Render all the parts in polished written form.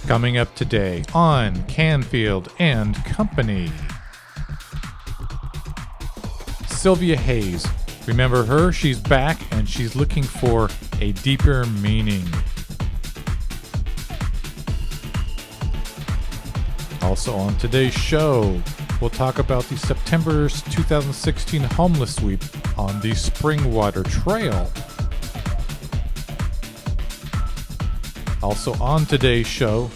Coming up today on Canfield and Company. Cylvia Hayes. Remember her? She's back and she's looking for a deeper meaning. Also on today's show, we'll talk about the September 2016 homeless sweep on the Springwater Trail. Also on today's show,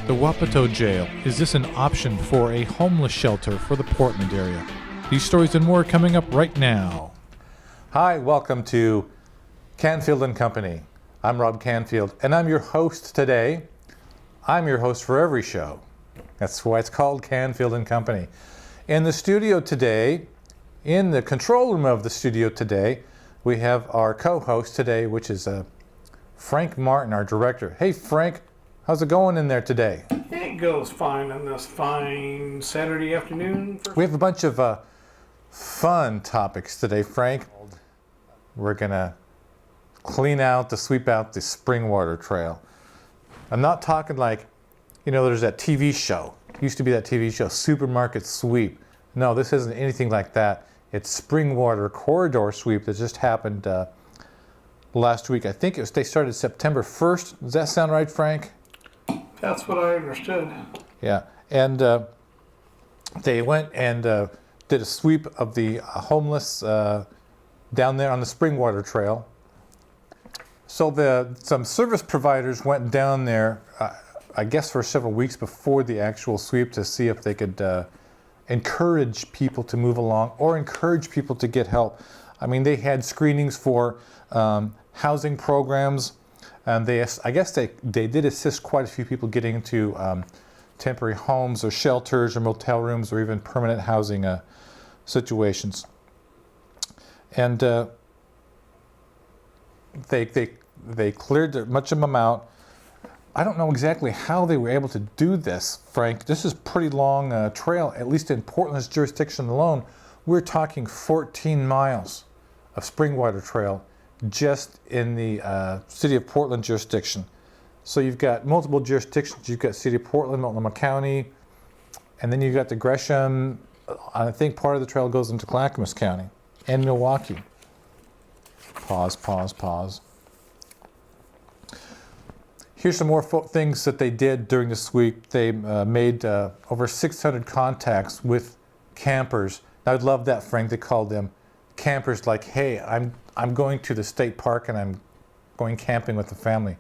the Wapato Jail. Is this an option for a homeless shelter for the Portland area? These stories and more coming up right now. Hi, welcome to Canfield and Company. I'm Rob Canfield, and I'm your host today. I'm your host for every show. That's why it's called Canfield and Company. In the studio today, in the control room of the studio today, we have our co-host today, which is Frank Martin, our director. Hey, Frank, how's it going in there today? It goes fine on this fine Saturday afternoon. We have a bunch of fun topics today, Frank. We're going to sweep out the Springwater Trail. I'm not talking like, there's that TV show. Used to be that TV show, Supermarket Sweep. No, this isn't anything like that. It's Springwater Corridor Sweep that just happened last week. I think they started September 1st. Does that sound right, Frank? That's what I understood. Yeah, and they went and did a sweep of the homeless down there on the Springwater Trail. So some service providers went down there, I guess for several weeks before the actual sweep to see if they could encourage people to move along or encourage people to get help. I mean, they had screenings for housing programs, and I guess they did assist quite a few people getting into temporary homes or shelters or motel rooms or even permanent housing situations. And they cleared much of them out. I don't know exactly how they were able to do this, Frank. This is a pretty long trail, at least in Portland's jurisdiction alone. We're talking 14 miles of Springwater Trail just in the City of Portland jurisdiction. So you've got multiple jurisdictions. You've got City of Portland, Multnomah County, and then you've got the Gresham. I think part of the trail goes into Clackamas County and Milwaukee. Pause. Here's some more things that they did during the sweep. They made over 600 contacts with campers. I'd love that, Frank. They called them campers, like, hey, I'm going to the state park and I'm going camping with the family.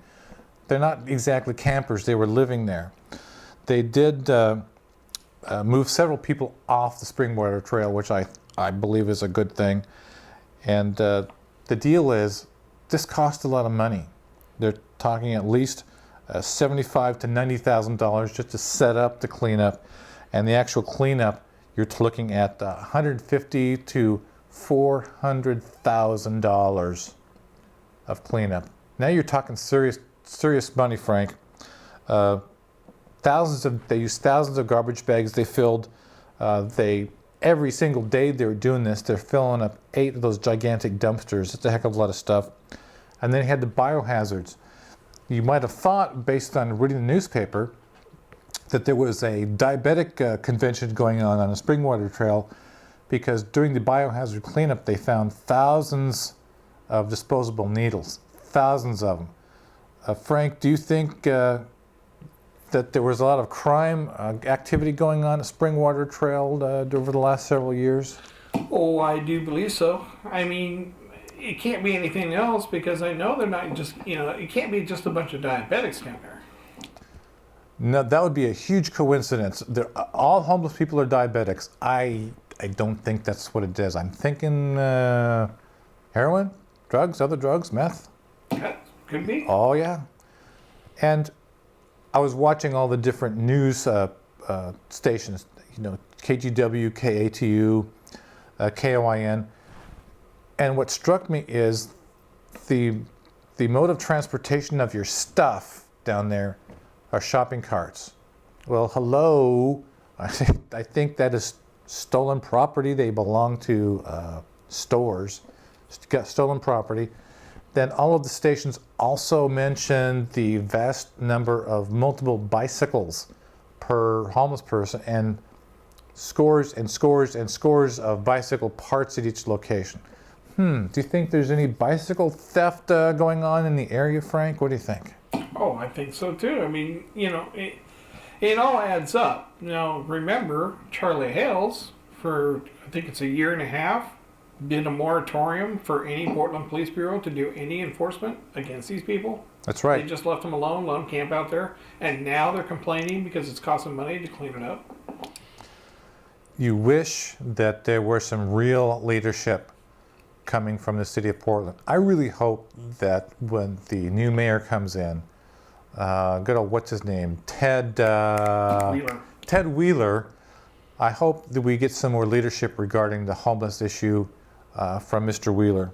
They're not exactly campers. They were living there. They did move several people off the Springwater Trail, which I believe is a good thing. And the deal is, this cost a lot of money. They're talking at least $75,000 to $90,000 just to set up the cleanup, and the actual cleanup you're looking at $150,000 to $400,000 of cleanup. Now you're talking serious money, Frank. They used thousands of garbage bags. They filled. Every single day they were doing this, they're filling up 8 of those gigantic dumpsters. It's a heck of a lot of stuff. And then they had the biohazards. You might have thought, based on reading the newspaper, that there was a diabetic convention going on the Springwater Trail, because during the biohazard cleanup, they found thousands of disposable needles, thousands of them. Frank, do you think that there was a lot of crime activity going on at Springwater Trail over the last several years? Oh, I do believe so. I mean, it can't be anything else, because I know they're not just, it can't be just a bunch of diabetics down there. No, that would be a huge coincidence. All homeless people are diabetics. I don't think that's what it is. I'm thinking heroin, drugs, other drugs, meth. That could be. Oh, yeah. And I was watching all the different news stations, KGW, KATU, KOIN, and what struck me is the mode of transportation of your stuff down there are shopping carts. Well, hello, I think that is stolen property. They belong to stores. Got stolen property. Then all of the stations also mentioned the vast number of multiple bicycles per homeless person and scores and scores and scores of bicycle parts at each location. Do you think there's any bicycle theft going on in the area, Frank? What do you think? Oh, I think so too. I mean, it all adds up. Now, remember, Cylvia Hayes, for I think it's a year and a half, did a moratorium for any Portland Police Bureau to do any enforcement against these people. That's right. They just left them alone, let them camp out there, and now they're complaining because it's costing money to clean it up. You wish that there were some real leadership coming from the city of Portland. I really hope that when the new mayor comes in, good old, what's his name? Ted Wheeler. Ted Wheeler. I hope that we get some more leadership regarding the homeless issue from Mr. Wheeler.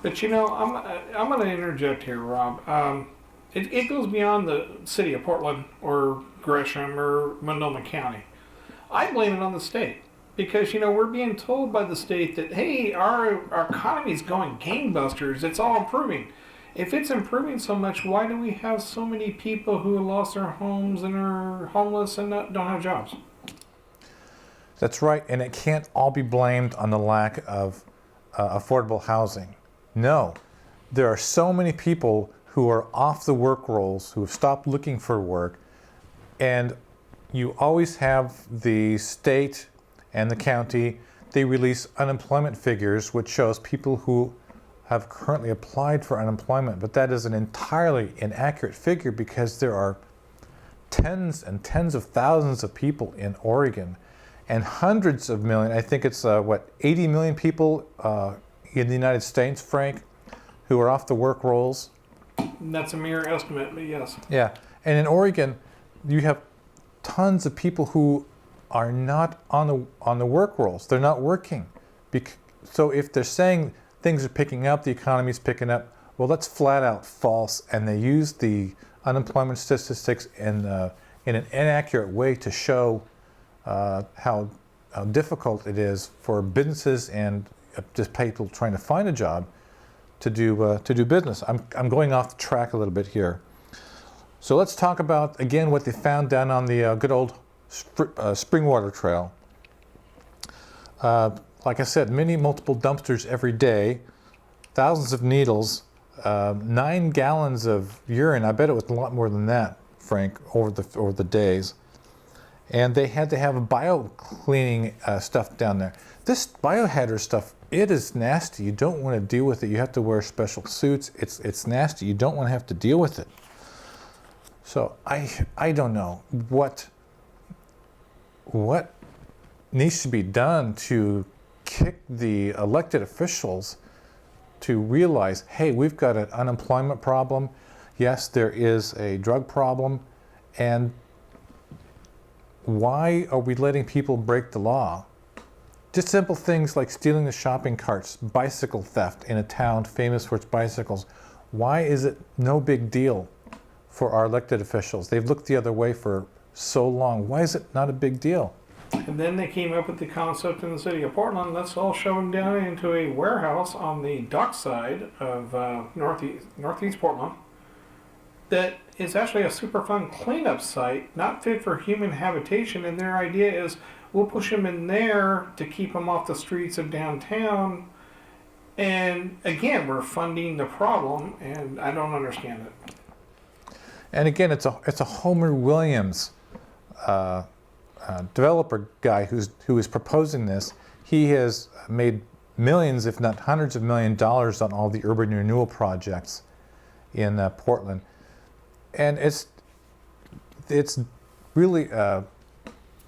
But I'm going to interject here, Rob. It goes beyond the city of Portland or Gresham or Multnomah County. I blame it on the state because, we're being told by the state that, hey, our economy is going gangbusters. It's all improving. If it's improving so much, why do we have so many people who lost their homes and are homeless and don't have jobs? That's right, and it can't all be blamed on the lack of affordable housing. No, there are so many people who are off the work rolls, who have stopped looking for work, and you always have the state and the county, they release unemployment figures, which shows people who have currently applied for unemployment, but that is an entirely inaccurate figure because there are tens and tens of thousands of people in Oregon and hundreds of million, I think it's 80 million people in the United States, Frank, who are off the work rolls. That's a mere estimate, but yes. Yeah, and in Oregon, you have tons of people who are not on the work rolls. They're not working. So if they're saying things are picking up, the economy's picking up, well, that's flat out false, and they use the unemployment statistics in an inaccurate way to show how difficult it is for businesses and just people trying to find a job to do business. I'm going off the track a little bit here. So let's talk about again what they found down on the good old Springwater Trail. Like I said, multiple dumpsters every day, thousands of needles, 9 gallons of urine. I bet it was a lot more than that, Frank, over the days. And they had to have bio-cleaning stuff down there. This biohazard stuff, it is nasty. You don't want to deal with it. You have to wear special suits. It's nasty. You don't want to have to deal with it. So I don't know what needs to be done to kick the elected officials to realize, hey, we've got an unemployment problem. Yes, there is a drug problem. And why are we letting people break the law? Just simple things like stealing the shopping carts, bicycle theft in a town famous for its bicycles. Why is it no big deal for our elected officials? They've looked the other way for so long. Why is it not a big deal? And then they came up with the concept in the city of Portland, let's all shove them down into a warehouse on the dock side of northeast Portland that is actually a Superfund cleanup site, not fit for human habitation. And their idea is we'll push them in there to keep them off the streets of downtown. And again, we're funding the problem, and I don't understand it. And again, it's a Homer Williams developer guy who is proposing this. He has made millions, if not hundreds of $millions on all the urban renewal projects in Portland. And it's really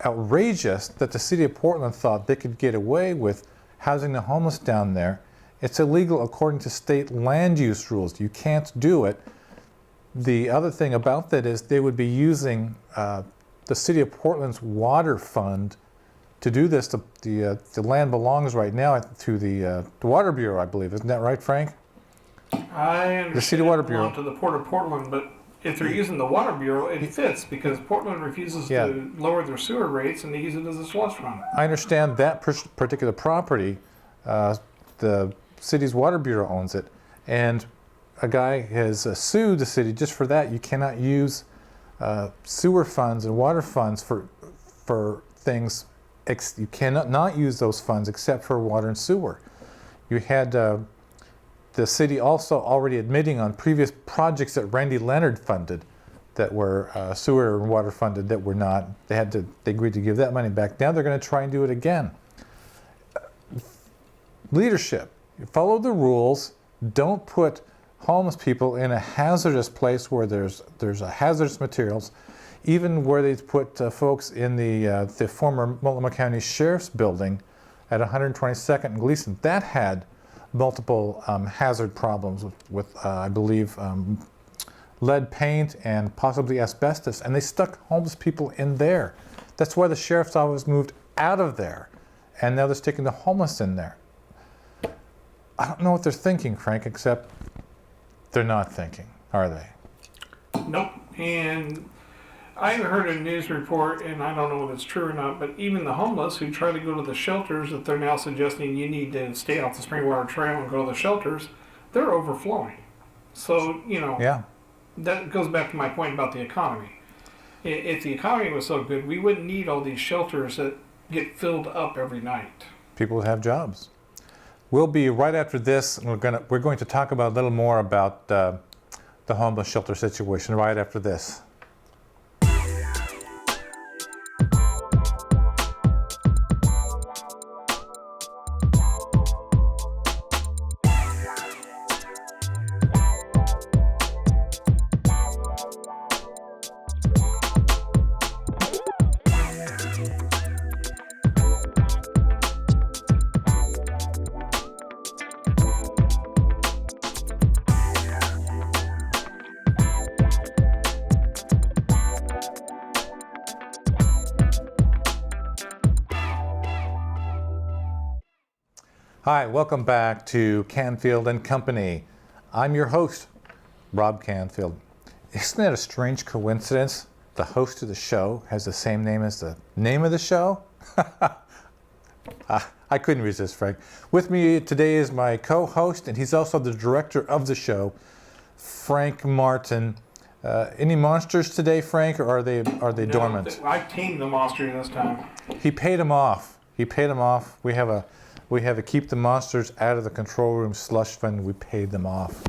outrageous that the city of Portland thought they could get away with housing the homeless down there. It's illegal according to state land use rules. You can't do it. The other thing about that is they would be using the city of Portland's water fund to do this. The land belongs right now to the Water Bureau, I believe. Isn't that right, Frank? I understand the City Water Bureau to the Port of Portland, but if they're using the Water Bureau, it fits because Portland refuses to lower their sewer rates and they use it as a slush fund. I understand that particular property. The city's Water Bureau owns it, And a guy has sued the city just for that. You cannot use sewer funds and water funds for things. You cannot not use those funds except for water and sewer. You had the city also already admitting on previous projects that Randy Leonard funded that were sewer and water funded that were not. They agreed to give that money back. Now they're going to try and do it again. Leadership. Follow the rules. Don't put homeless people in a hazardous place where there's hazardous materials. Even where they put folks in the former Multnomah County Sheriff's Building at 122nd and Gleason, that had multiple hazard problems with I believe, lead paint and possibly asbestos, and they stuck homeless people in there. That's why the sheriff's office moved out of there, and now they're sticking the homeless in there. I don't know what they're thinking, Frank, except they're not thinking, are they? Nope. And I heard a news report, and I don't know if it's true or not, but even the homeless who try to go to the shelters that they're now suggesting you need to stay off the Springwater Trail and go to the shelters, they're overflowing. So, Yeah. that goes back to my point about the economy. If the economy was so good, we wouldn't need all these shelters that get filled up every night. People would have jobs. We'll be right after this. We're going to talk about a little more about the homeless shelter situation right after this. Hi, welcome back to Canfield Company. I'm your host, Rob Canfield. Isn't that a strange coincidence? The host of the show has the same name as the name of the show? I couldn't resist, Frank. With me today is my co-host, and he's also the director of the show, Frank Martin. Any monsters today, Frank, or are they No, dormant? I tamed the monster this time. He paid him off. We have a keep the monsters out of the control room slush fund. We paid them off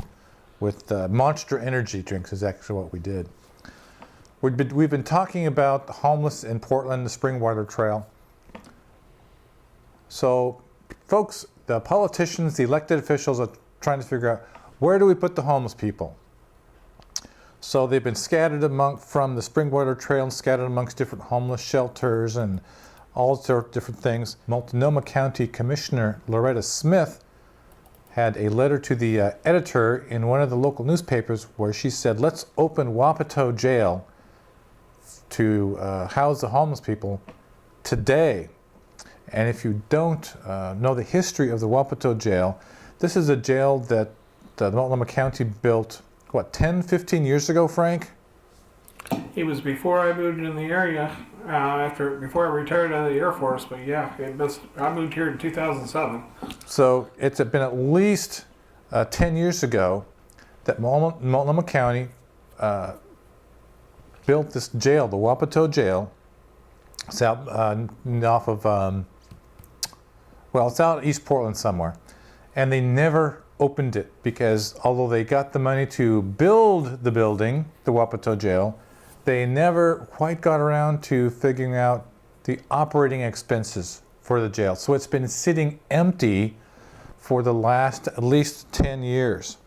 with Monster Energy drinks is actually what we did. We've been talking about the homeless in Portland, the Springwater Trail. So, folks, the politicians, the elected officials are trying to figure out, where do we put the homeless people? So they've been scattered from the Springwater Trail and scattered amongst different homeless shelters and all sorts of different things. Multnomah County Commissioner Loretta Smith had a letter to the editor in one of the local newspapers where she said, let's open Wapato Jail to house the homeless people today. And if you don't know the history of the Wapato Jail, this is a jail that Multnomah County built, 10, 15 years ago, Frank? It was before I moved in the area, before I retired out of the Air Force, but yeah, I moved here in 2007. So it's been at least 10 years ago that Multnomah County built this jail, the Wapato Jail. It's out off of, it's out East Portland somewhere. And they never opened it because although they got the money to build the building, the Wapato Jail, they never quite got around to figuring out the operating expenses for the jail. So it's been sitting empty for the last at least 10 years.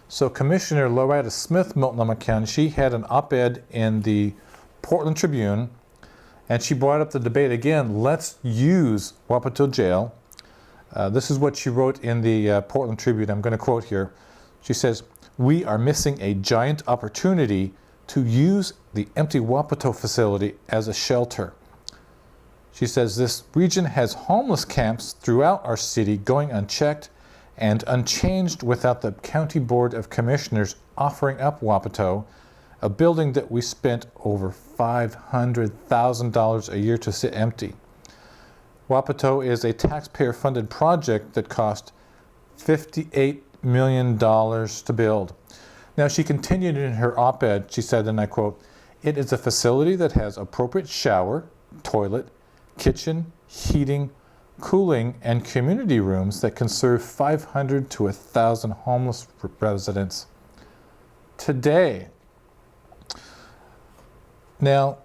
So Commissioner Loretta Smith, Multnomah County, she had an op-ed in the Portland Tribune, and she brought up the debate again, let's use Wapato Jail. This is what she wrote in the Portland Tribune. I'm going to quote here. She says, "We are missing a giant opportunity to use the empty Wapato facility as a shelter." She says, "This region has homeless camps throughout our city going unchecked and unchanged without the County Board of Commissioners offering up Wapato, a building that we spent over $500,000 a year to sit empty. Wapato is a taxpayer-funded project that cost $58 million to build. Now, she continued in her op-ed, she said, and I quote, "It is a facility that has appropriate shower, toilet, kitchen, heating, cooling, and community rooms that can serve 500 to 1,000 homeless residents today." Now,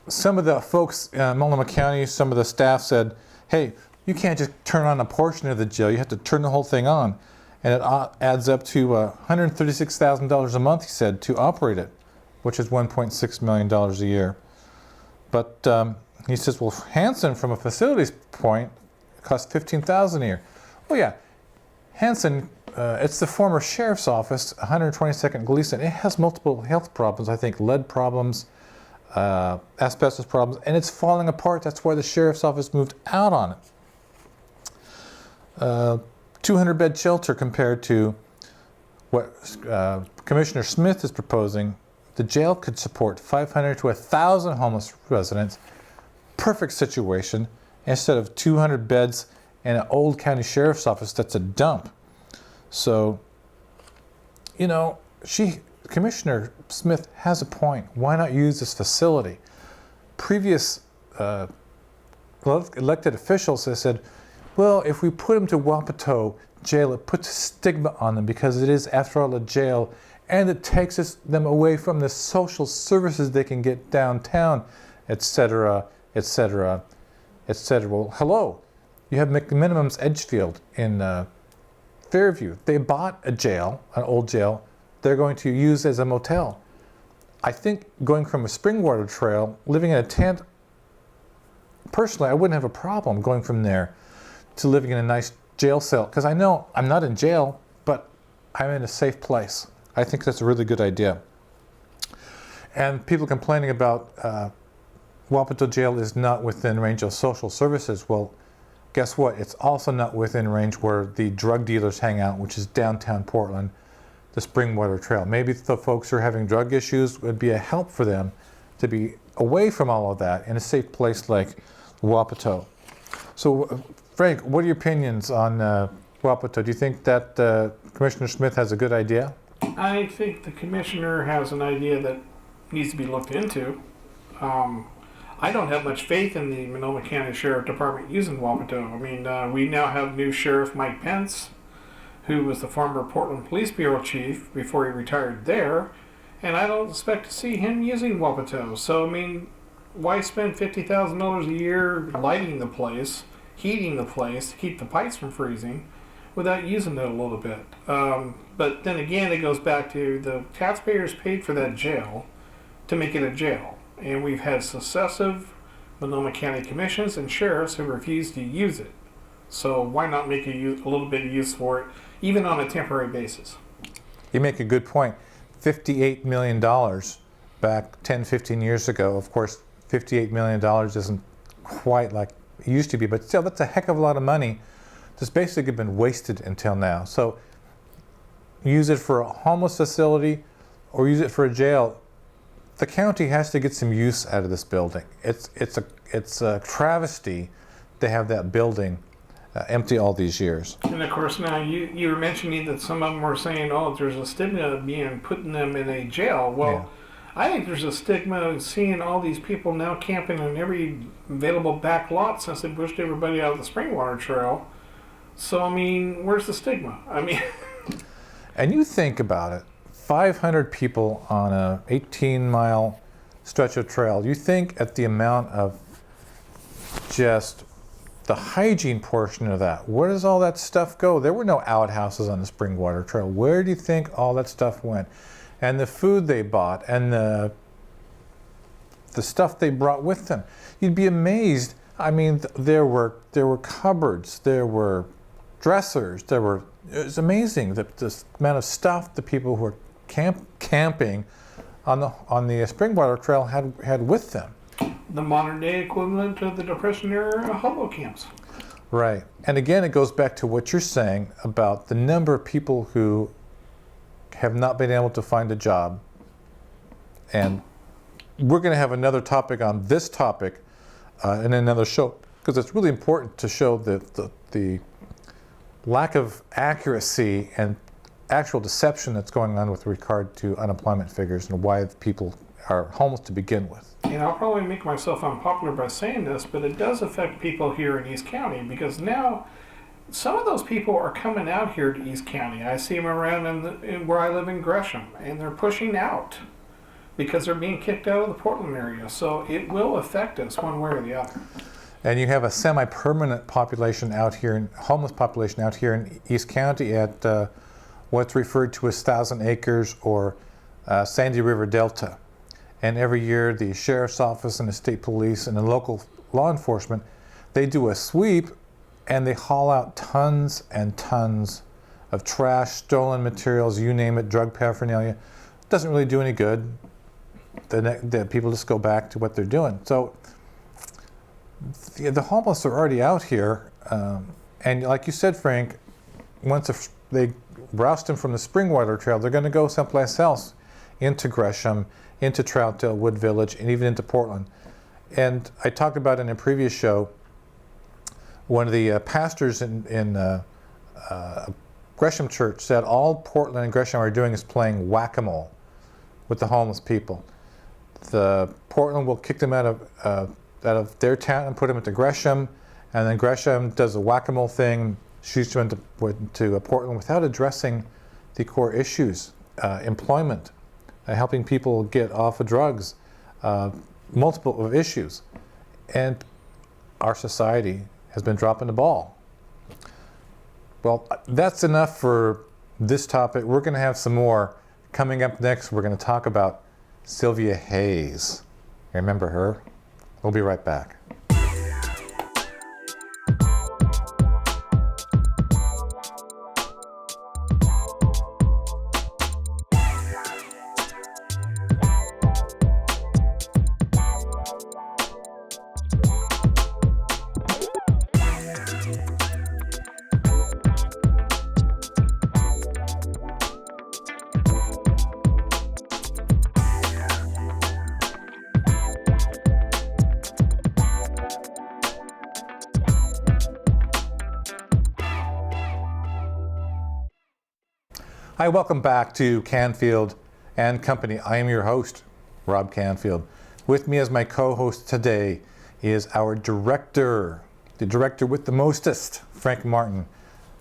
some of the folks in Multnomah County, some of the staff said, hey, you can't just turn on a portion of the jail, you have to turn the whole thing on. And it adds up to $136,000 a month, he said, to operate it, which is $1.6 million a year. But he says, well, Hanson, from a facilities point, costs $15,000 a year. Well, yeah, Hanson, it's the former sheriff's office, 122nd Gleason. It has multiple health problems, I think, lead problems, asbestos problems, and it's falling apart. That's why the sheriff's office moved out on it. 200-bed shelter compared to what Commissioner Smith is proposing. The jail could support 500 to 1,000 homeless residents. Perfect situation. Instead of 200 beds in an old county sheriff's office, that's a dump. So, you know, Commissioner Smith has a point. Why not use this facility? Previous elected officials have said, well, if we put them to Wapato jail, it puts a stigma on them because it is, after all, a jail, and it takes them away from the social services they can get downtown, etc., etc., etc. Well, hello. You have McMinimum's Edgefield in Fairview. They bought a jail, an old jail, they're going to use as a motel. I think going from a Springwater Trail, living in a tent, personally, I wouldn't have a problem going from there to living in a nice jail cell, because I know I'm not in jail, but I'm in a safe place. I think that's a really good idea. And people complaining about Wapato Jail is not within range of social services. Well, guess what? It's also not within range where the drug dealers hang out, which is downtown Portland, the Springwater Trail. Maybe the folks who are having drug issues would be a help for them to be away from all of that in a safe place like Wapato. So, Frank, what are your opinions on Wapato? Do you think that Commissioner Smith has a good idea? I think the commissioner has an idea that needs to be looked into. I don't have much faith in the Multnomah County Sheriff Department using Wapato. I mean, we now have new Sheriff Mike Pence, who was the former Portland Police Bureau chief before he retired there, and I don't expect to see him using Wapato. So, I mean, why spend $50,000 a year lighting the place, heating the place to keep the pipes from freezing without using it a little bit? But then again, it goes back to the taxpayers paid for that jail to make it a jail. And we've had successive Multnomah County commissions and sheriffs who refuse to use it. So why not make a little bit of use for it, even on a temporary basis? You make a good point. $58 million back 10, 15 years ago. Of course, $58 million isn't quite like it used to be, but still, that's a heck of a lot of money that's basically been wasted until now. So use it for a homeless facility or use it for a jail. The county has to get some use out of this building. It's a travesty to have that building empty all these years. And of course, now you were mentioning that some of them were saying, "Oh, there's a stigma being putting them in a jail." Well, yeah. I think there's a stigma of seeing all these people now camping on every available back lot since they pushed everybody out of the Springwater Trail. So I mean, where's the stigma? I mean, and you think about it. 500 people on a 18-mile stretch of trail. You think at the amount of just the hygiene portion of that, where does all that stuff go? There were no outhouses on the Springwater Trail. Where do you think all that stuff went? And the food they bought and the stuff they brought with them. You'd be amazed. I mean, there were cupboards, there were dressers, it was amazing the amount of stuff the people who were camping on the Springwater Trail had with them. The modern day equivalent of the Depression era hobo camps. Right. And again, it goes back to what you're saying about the number of people who have not been able to find a job. And we're going to have another topic on this topic in another show, because it's really important to show the lack of accuracy and actual deception that's going on with regard to unemployment figures and why people are homeless to begin with. And I'll probably make myself unpopular by saying this, but it does affect people here in East County because now some of those people are coming out here to East County. I see them around in where I live in Gresham, and they're pushing out because they're being kicked out of the Portland area. So it will affect us one way or the other. And you have a semi-permanent population out here, homeless population out here in East County at what's referred to as 1,000 acres or Sandy River Delta. And every year the Sheriff's Office and the State Police and the local law enforcement, they do a sweep and they haul out tons and tons of trash, stolen materials, you name it, drug paraphernalia. Doesn't really do any good. The people just go back to what they're doing. So the homeless are already out here. And like you said, Frank, once they roust them from the Springwater Trail, they're going to go someplace else, into Gresham, into Troutdale, Wood Village, and even into Portland. And I talked about in a previous show, one of the pastors in Gresham Church said all Portland and Gresham are doing is playing whack-a-mole with the homeless people. The Portland will kick them out of their town and put them into Gresham, and then Gresham does a whack-a-mole thing, shoots them to Portland without addressing the core issues, employment, helping people get off of drugs, multiple of issues. And our society has been dropping the ball. Well, that's enough for this topic. We're going to have some more. Coming up next, we're going to talk about Cylvia Hayes. Remember her? We'll be right back. Hi, welcome back to Canfield and Company. I am your host, Rob Canfield. With me as my co-host today is our director, the director with the mostest, Frank Martin.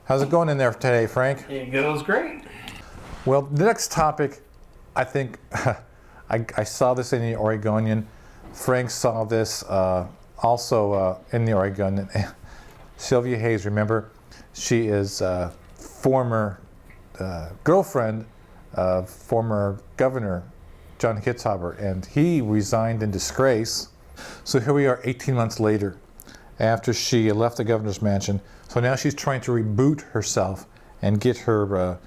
How's it going in there today, Frank? It goes great. Well, the next topic, I think, I saw this in the Oregonian. Frank saw this also in the Oregonian. Cylvia Hayes, remember, she is former girlfriend of former Governor John Hitzhaber, and he resigned in disgrace. So here we are 18 months later after she left the governor's mansion. So now she's trying to reboot herself and get her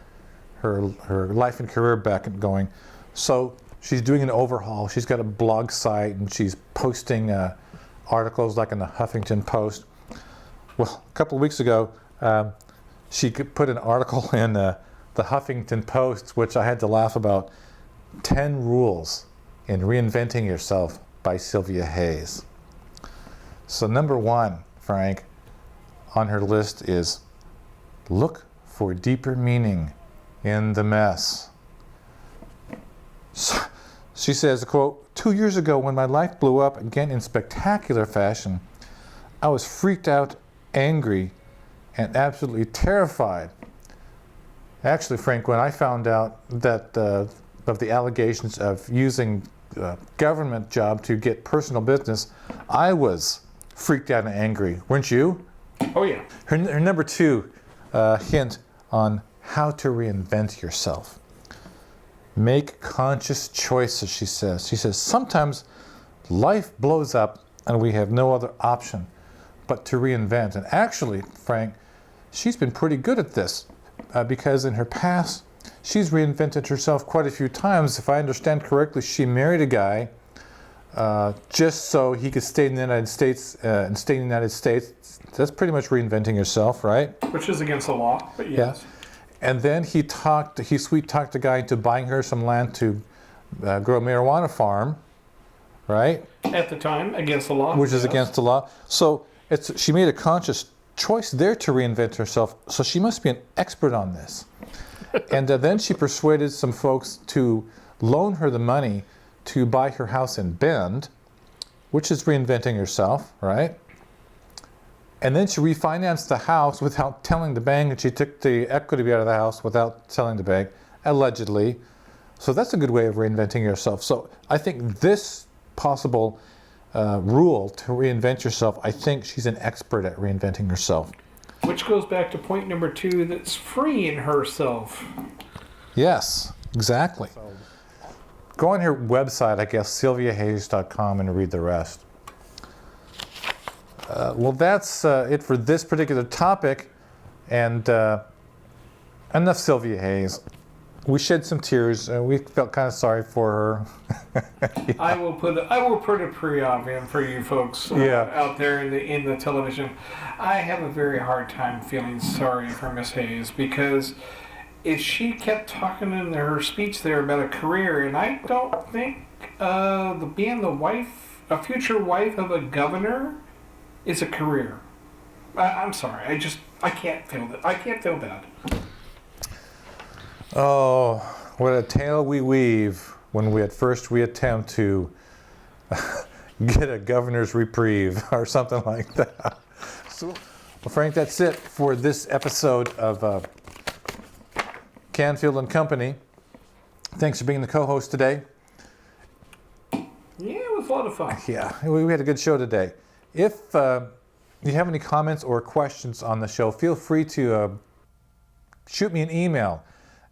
life and career back and going. So she's doing an overhaul. She's got a blog site and she's posting articles like in the Huffington Post. Well, a couple of weeks ago, she put an article in the Huffington Post, which I had to laugh about, 10 Rules in Reinventing Yourself by Cylvia Hayes. So number one, Frank, on her list is look for deeper meaning in the mess. So, she says, quote, 2 years ago when my life blew up again in spectacular fashion, I was freaked out, angry, and absolutely terrified. Actually, Frank, when I found out that of the allegations of using government job to get personal business, I was freaked out and angry. Weren't you? Oh, yeah. Her number two hint on how to reinvent yourself. Make conscious choices, she says. She says, sometimes life blows up and we have no other option but to reinvent. And actually, Frank, she's been pretty good at this because in her past, she's reinvented herself quite a few times. If I understand correctly, she married a guy just so he could stay in the United States and stay in the United States. That's pretty much reinventing yourself, right? Which is against the law, but yes. Yeah. And then he sweet-talked the guy into buying her some land to grow a marijuana farm, right? At the time, against the law. Which is against the law. So she made a conscious choice there to reinvent herself, so she must be an expert on this. And then she persuaded some folks to loan her the money to buy her house in Bend, which is reinventing herself, right? And then she refinanced the house without telling the bank, and she took the equity out of the house without telling the bank, allegedly. So that's a good way of reinventing yourself. So I think this possible rule to reinvent yourself, I think she's an expert at reinventing herself. Which goes back to point number 2, that's freeing herself. Yes, exactly. Go on her website, I guess, cylviahayes.com, and read the rest. Well, that's it for this particular topic. And enough Cylvia Hayes. We shed some tears, and we felt kind of sorry for her. Yeah. I will put a pre-op in for you folks out there in the television. I have a very hard time feeling sorry for Miss Hayes, because if she kept talking in her speech there about a career, and I don't think being a future wife of a governor is a career. I'm sorry. I can't feel that. I can't feel bad. Oh, what a tale we weave when we attempt to get a governor's reprieve or something like that. So, well, Frank, that's it for this episode of Canfield Company. Thanks for being the co-host today. Yeah, it was a lot of fun. Yeah, we had a good show today. If you have any comments or questions on the show, feel free to shoot me an email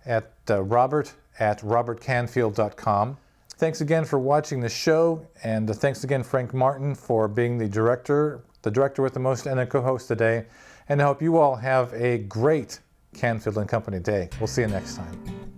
at robert@robertcanfield.com. Thanks again for watching the show, and thanks again, Frank Martin, for being the director with the most, and a co-host today. And I hope you all have a great Canfield Company day. We'll see you next time.